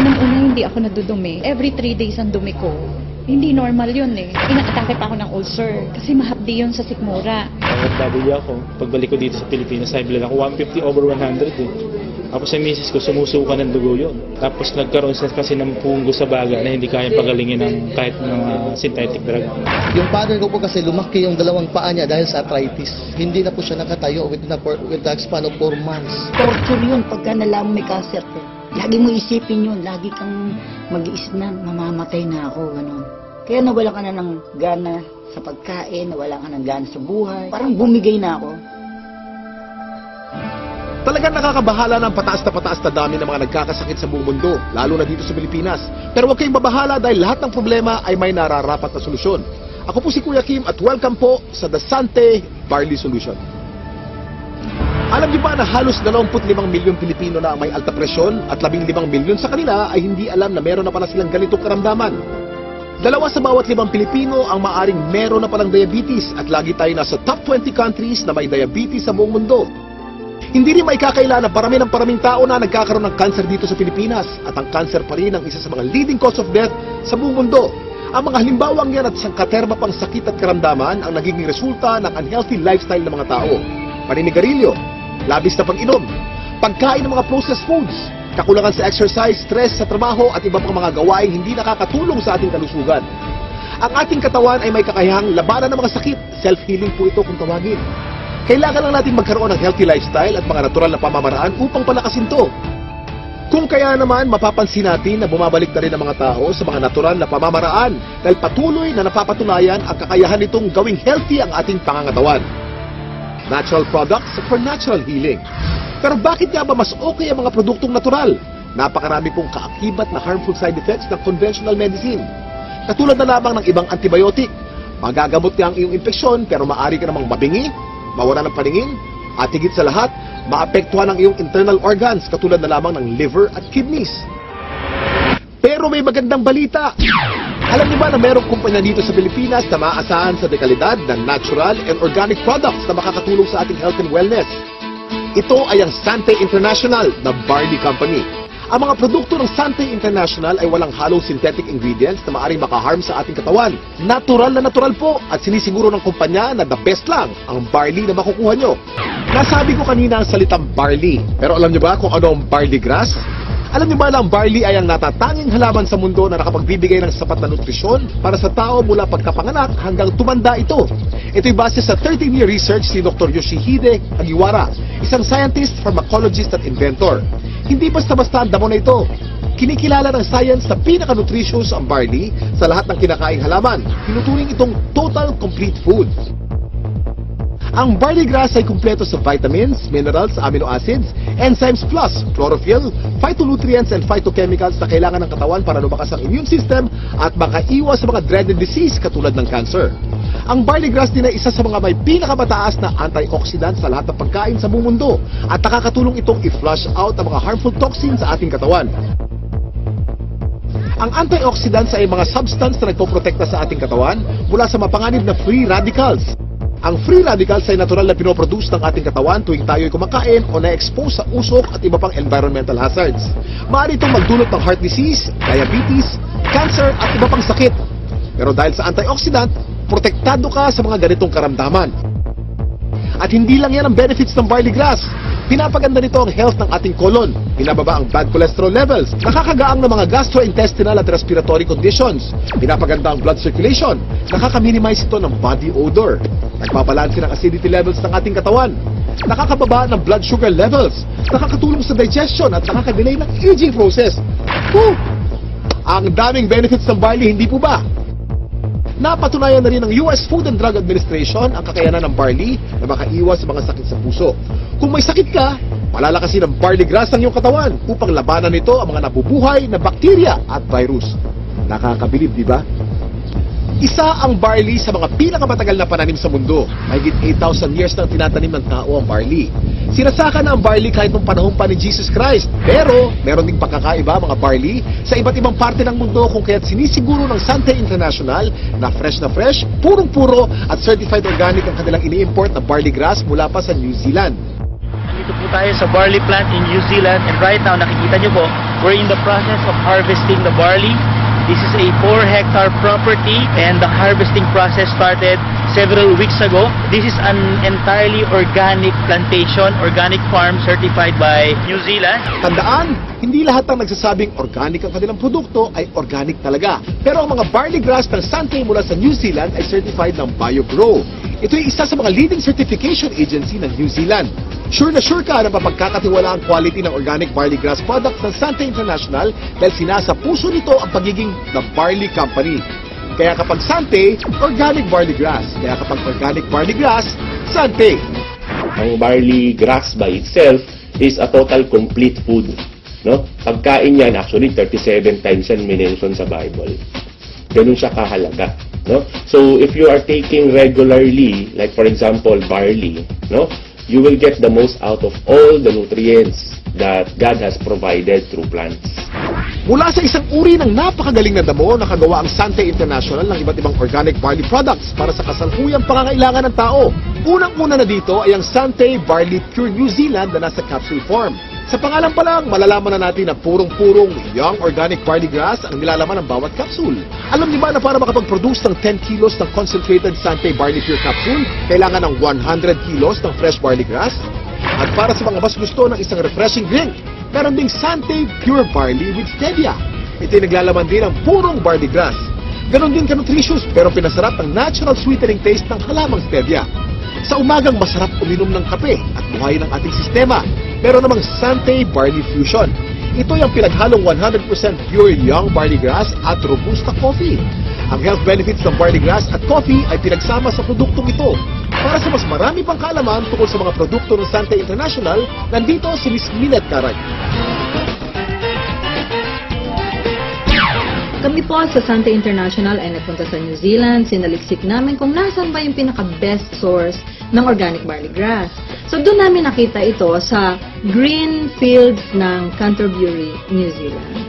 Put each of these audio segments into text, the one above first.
Unang-una, hindi ako nadudumi. Every 3 days ang dumi ko. Hindi normal yun eh. Inaatake pa ako ng ulcer kasi mahapdi yun sa sikmura. OFW ako. Pagbalik ko dito sa Pilipinas, ay bilang ako 150/100 eh. Tapos sa misis ko, sumusuka ng dugo yun. Tapos nagkaroon kasi ng punggo sa baga na hindi kayang pagalingin ng kahit mga synthetic drug. Yung father ko po kasi lumaki yung dalawang paa niya dahil sa arthritis. Hindi na po siya nakatayo with the span of 4 months. Torture yun pagka nalaman may cancer ko. Lagi mo isipin yun, lagi kang mag-iisip na mamamatay na ako, gano'n. Kaya nawala ka na ng gana sa pagkain, nawala ka ng gana sa buhay. Parang bumigay na ako. Talagang nakakabahala ng pataas na dami ng mga nagkakasakit sa buong mundo, lalo na dito sa Pilipinas. Pero huwag kayong mabahala dahil lahat ng problema ay may nararapat na solusyon. Ako po si Kuya Kim at welcome po sa The Sante Barley Solution. Alam niyo ba na halos 25 milyong Pilipino na ang may alta presyon at 15 milyon sa kanila ay hindi alam na meron na pala silang ganitong karamdaman? 2 sa bawat 5 Pilipino ang maaring meron na palang diabetes at lagi tayo nasa top 20 countries na may diabetes sa buong mundo. Hindi rin maikakaila na paraming tao na nagkakaroon ng cancer dito sa Pilipinas at ang cancer pa rin ang isa sa mga leading cause of death sa buong mundo. Ang mga halimbawang yan at sangkaterma pang sakit at karamdaman ang nagiging resulta ng unhealthy lifestyle ng mga tao. Paninigarilyo, labis na pag-inom, pagkain ng mga processed foods, kakulangan sa exercise, stress sa trabaho at iba pang mga gawain hindi nakakatulong sa ating kalusugan. Ang ating katawan ay may kakayahang labanan ng mga sakit. Self-healing po ito kung tawagin. Kailangan lang natin magkaroon ng healthy lifestyle at mga natural na pamamaraan upang palakasin ito. Kung kaya naman, mapapansin natin na bumabalik na rin ang mga tao sa mga natural na pamamaraan dahil patuloy na napapatunayan ang kakayahan nitong gawing healthy ang ating pangangatawan. Natural products for natural healing. Pero bakit nga ba mas okay ang mga produktong natural? Napakarami pong kaakibat na harmful side effects ng conventional medicine. Katulad na lamang ng ibang antibiotic. Magagamot ka ang iyong infeksyon pero maaari ka namang mabingi, mawala ng paningin, at higit sa lahat, maapektuhan ang iyong internal organs katulad na lamang ng liver at kidneys. Pero may magandang balita. Alam niyo ba na mayroong kumpanya dito sa Pilipinas na maaasahan sa dekalidad ng natural and organic products na makakatulong sa ating health and wellness? Ito ay ang Sante International na barley company. Ang mga produkto ng Sante International ay walang halong synthetic ingredients na maaaring makaharm sa ating katawan. Natural na natural po at sinisiguro ng kumpanya na the best lang ang barley na makukuha nyo. Nasabi ko kanina ang salitang barley. Pero alam nyo ba kung ano ang barley grass? Alam niyo ba na ang barley ay ang natatanging halaman sa mundo na nakapagbibigay ng sapat na nutrisyon para sa tao mula pagkapanganak hanggang tumanda ito? Ito'y base sa 13-year research ni Dr. Yoshihide Hagiwara, isang scientist, pharmacologist at inventor. Hindi basta-basta ang damo na ito. Kinikilala ng science na pinaka-nutritious ang barley sa lahat ng kinakaing halaman. Tinuturing itong total complete food. Ang barley grass ay kumpleto sa vitamins, minerals, amino acids, enzymes plus chlorophyll, phytonutrients and phytochemicals na kailangan ng katawan para lumakas ang immune system at makaiwas sa mga dreaded disease katulad ng cancer. Ang barley grass din ay isa sa mga may pinakamataas na antioxidant sa lahat ng pagkain sa buong mundo at nakakatulong itong i-flush out ang mga harmful toxins sa ating katawan. Ang antioxidants ay mga substance na nagpoprotekta sa ating katawan mula sa mapanganib na free radicals. Ang free radicals ay natural na pinoproduce ng ating katawan tuwing tayo'y kumakain o na-expose sa usok at iba pang environmental hazards. Maaari itong magdulot ng heart disease, diabetes, cancer at iba pang sakit. Pero dahil sa antioxidant, protektado ka sa mga ganitong karamdaman. At hindi lang yan ang benefits ng barley grass. Pinapaganda nito ang health ng ating colon. Pinababa ang bad cholesterol levels. Nakakagaang ng mga gastrointestinal at respiratory conditions. Pinapaganda ang blood circulation. Nakaka-minimize ito ng body odor. Nagpabalanse ng acidity levels ng ating katawan. Nakakababa ng blood sugar levels. Nakakatulong sa digestion at nakaka-delay ng aging process. Woo! Ang daming benefits ng barley, hindi po ba? Napatunayan na rin ng US Food and Drug Administration ang kakayanan ng barley na makaiwas sa mga sakit sa puso. Kung may sakit ka, malalakasin ng barley grass ang iyong katawan upang labanan nito ang mga nabubuhay na bakterya at virus. Nakakabilib, di ba? Isa ang barley sa mga pinakamatagal na pananim sa mundo. Mahigit 8,000 years nang tinatanim ng tao ang barley. Sinasaka na ang barley kahit nung panahon pa ni Jesus Christ. Pero, meron ding pagkakaiba mga barley sa iba't ibang parte ng mundo kung kaya't sinisiguro ng Sante International na fresh, purong-puro at certified organic ang kanilang ini-import na barley grass mula pa sa New Zealand. Nandito po tayo sa barley plant in New Zealand and right now nakikita nyo po We're in the process of harvesting the barley. This is a 4-hectare property and the harvesting process started several weeks ago. This is an entirely organic plantation, organic farm certified by New Zealand. Tandaan, hindi lahat ng nagsasabing organic ang kanilang produkto ay organic talaga. Pero ang mga barley grass ng Sante mula sa New Zealand ay certified ng BioGrow. Ito ay isa sa mga leading certification agency ng New Zealand. Sure na sure ka na mapagkakatiwala ang quality ng organic barley grass products ng Sante International dahil sinasa puso nito ang pagiging The Barley Company. Kaya kapag Sante, organic barley grass. Kaya kapag organic barley grass, Sante. Ang barley grass by itself is a total complete food. No? Pagkain yan, actually 37 times yan minention sa Bible. Ganun siya kahalaga. No? So if you are taking regularly, like for example barley, no, you will get the most out of all the nutrients that God has provided through plants. Mula sa isang uri ng napakagaling na damo, nakagawa ang Sante International ng iba't ibang organic barley products para sa kasalukuyang pangangailangan ng tao. Unang-una na dito ay ang Sante Barley Pure New Zealand na nasa capsule form. Sa pangalan pa lang, malalaman na natin na purong-purong young organic barley grass ang nilalaman ng bawat capsule. Alam niyo ba na para makapag-produce ng 10 kilos ng concentrated Sante Barley Pure capsule, kailangan ng 100 kilos ng fresh barley grass? At para sa mga mas gusto ng isang refreshing drink, meron ding Sante Pure Barley with Stevia. Ito'y naglalaman din ng purong barley grass. Ganon din ka-nutritious pero pinasarap ang natural sweetening taste ng halamang Stevia. Sa umagang masarap uminom ng kape at buhayin ang ating sistema. Meron namang Sante Barley Fusion. Ito yung pinaghalong 100% pure young barley grass at robusta coffee. Ang health benefits ng barley grass at coffee ay pinagsama sa produktong ito. Para sa mas marami pang kaalaman tungkol sa mga produkto ng Sante International, nandito si Ms. Minette Caray. Kami po sa Sante International ay nagpunta sa New Zealand. Sinaliksik namin kung nasan ba yung pinaka-best source ng organic barley grass. So doon namin nakita ito sa green fields ng Canterbury, New Zealand.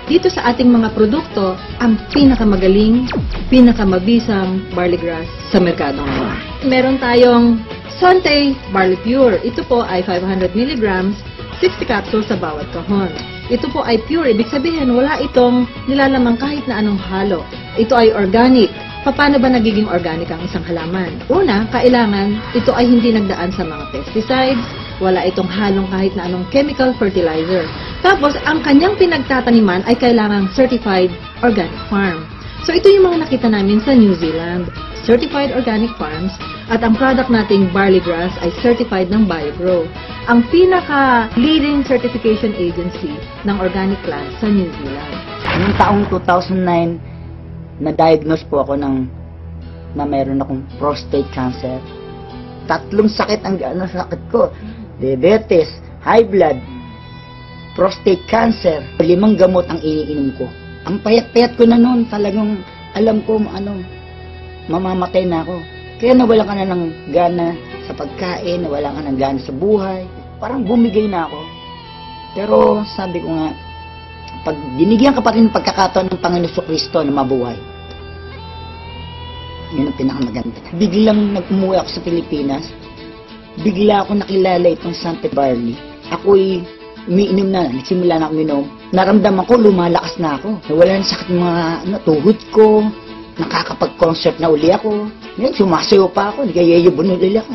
Dito sa ating mga produkto, ang pinakamagaling, pinakamabisang barley grass sa merkado ngayon. Meron tayong Sante Barley Pure. Ito po ay 500 mg, 60 capsules sa bawat kahon. Ito po ay pure, ibig sabihin wala itong nilalamang kahit na anong halo. Ito ay organic. Paano ba nagiging organic ang isang halaman? Una, kailangan ito ay hindi nagdaan sa mga pesticides, wala itong halong kahit na anong chemical fertilizer. Tapos, ang kanyang pinagtataniman ay kailangang certified organic farm. So, ito yung mga nakita namin sa New Zealand. Certified organic farms at ang product nating barley grass ay certified ng BioGrow. Ang pinaka-leading certification agency ng organic plants sa New Zealand. Noong taong 2009, na-diagnose po ako na meron akong prostate cancer. 3 sakit ang sakit ko. Diabetes, high blood, prostate cancer. 5 gamot ang iniinom ko. Ang payat-payat ko na noon, talagang alam ko mamamatay na ako. Kaya nawala ka na ng gana sa pagkain, nawala ka ng gana sa buhay. Parang bumigay na ako. Pero sabi ko nga, pag binigyan ka pa rin ng pagkakataon ng Panginoon Kristo na mabuhay, yun ang pinakamaganda. Biglang nag-umuwi ako sa Pilipinas, bigla ako nakilala itong Sante Barley. Ako'y umiinom na, nagsimula na ako minom. Naramdaman ko, lumalakas na ako. Nawala na sakit mga tuhod ko, nakakapag-concert na uli ako. Ngayon, sumasayo pa ako, nagayayabon ulit ako.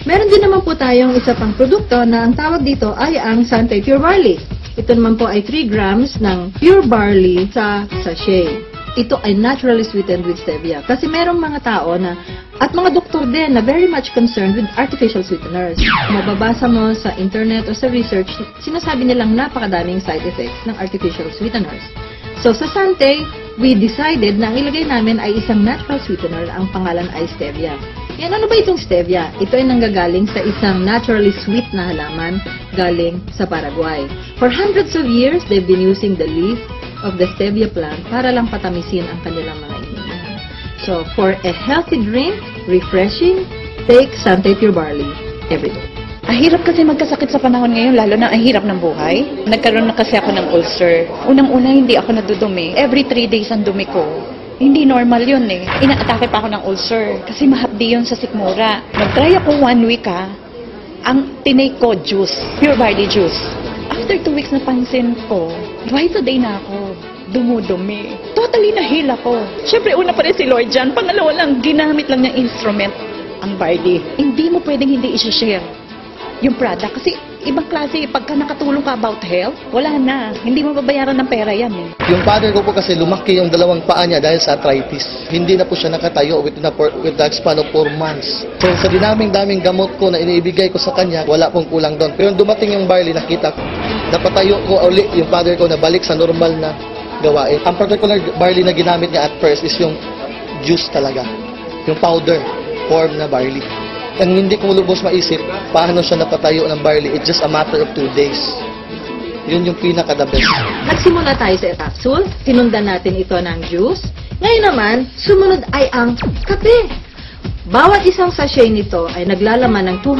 Meron din naman po tayong isa pang produkto na ang tawag dito ay ang Sante Pure Barley. Ito naman po ay 3 grams ng pure barley sa sachet. Ito ay naturally sweetened with stevia. Kasi merong mga tao na, at mga doktor din na very much concerned with artificial sweeteners. Mababasa mo sa internet o sa research, sinasabi nilang napakadaming side effects ng artificial sweeteners. So sa Sante, we decided na ang ilagay namin ay isang natural sweetener na ang pangalan ay stevia. Yan, ano ba itong stevia? Ito ay nanggagaling sa isang naturally sweet na halaman galing sa Paraguay. For hundreds of years, they've been using the leaf of the stevia plant para lang patamisin ang kanilang mga iniinom. So, for a healthy drink, refreshing, take Sante Pure Barley every day. Ang hirap kasi magkasakit sa panahon ngayon, lalo na ang hirap ng buhay. Nagkaroon na kasi ako ng ulcer. Unang-una, hindi ako nadudumi. Every 3 days ang dumi ko. Hindi normal yun eh. Inaatake pa ako ng ulcer kasi mahapdi yun sa sikmura. Nag-try ako 1 week Ang tinake ko, juice. Pure barley juice. After 2 weeks napansin ko, twice a day na ako dumudumi. Totally nahil ako. Siyempre, una pa rin si Lloyd dyan. Pangalawa lang, ginamit lang niyang instrument ang Barley. Hindi mo pwedeng hindi i-share yung product. Kasi ibang klase, pagka nakatulong ka about health, wala na. Hindi mo babayaran ng pera yan eh. Yung father ko po kasi lumaki yung dalawang paa niya dahil sa arthritis. Hindi na po siya nakatayo with the span of 4 months. So sa daming gamot ko na iniibigay ko sa kanya, wala pong kulang doon. Pero nung dumating yung Barley, nakita ko, napatayo ko uli yung father ko na balik sa normal na gawain. Ang particular Barley na ginamit niya at first is yung juice talaga. Yung powder form na Barley. Ang hindi ko lubos maisip, paano siya napatayo ng Barley, it's just a matter of 2 days. Yun yung pinaka-the best. Nagsimula tayo sa capsule, sinundan natin ito ng juice. Ngayon naman, sumunod ay ang kape. Bawat isang sachet nito ay naglalaman ng 200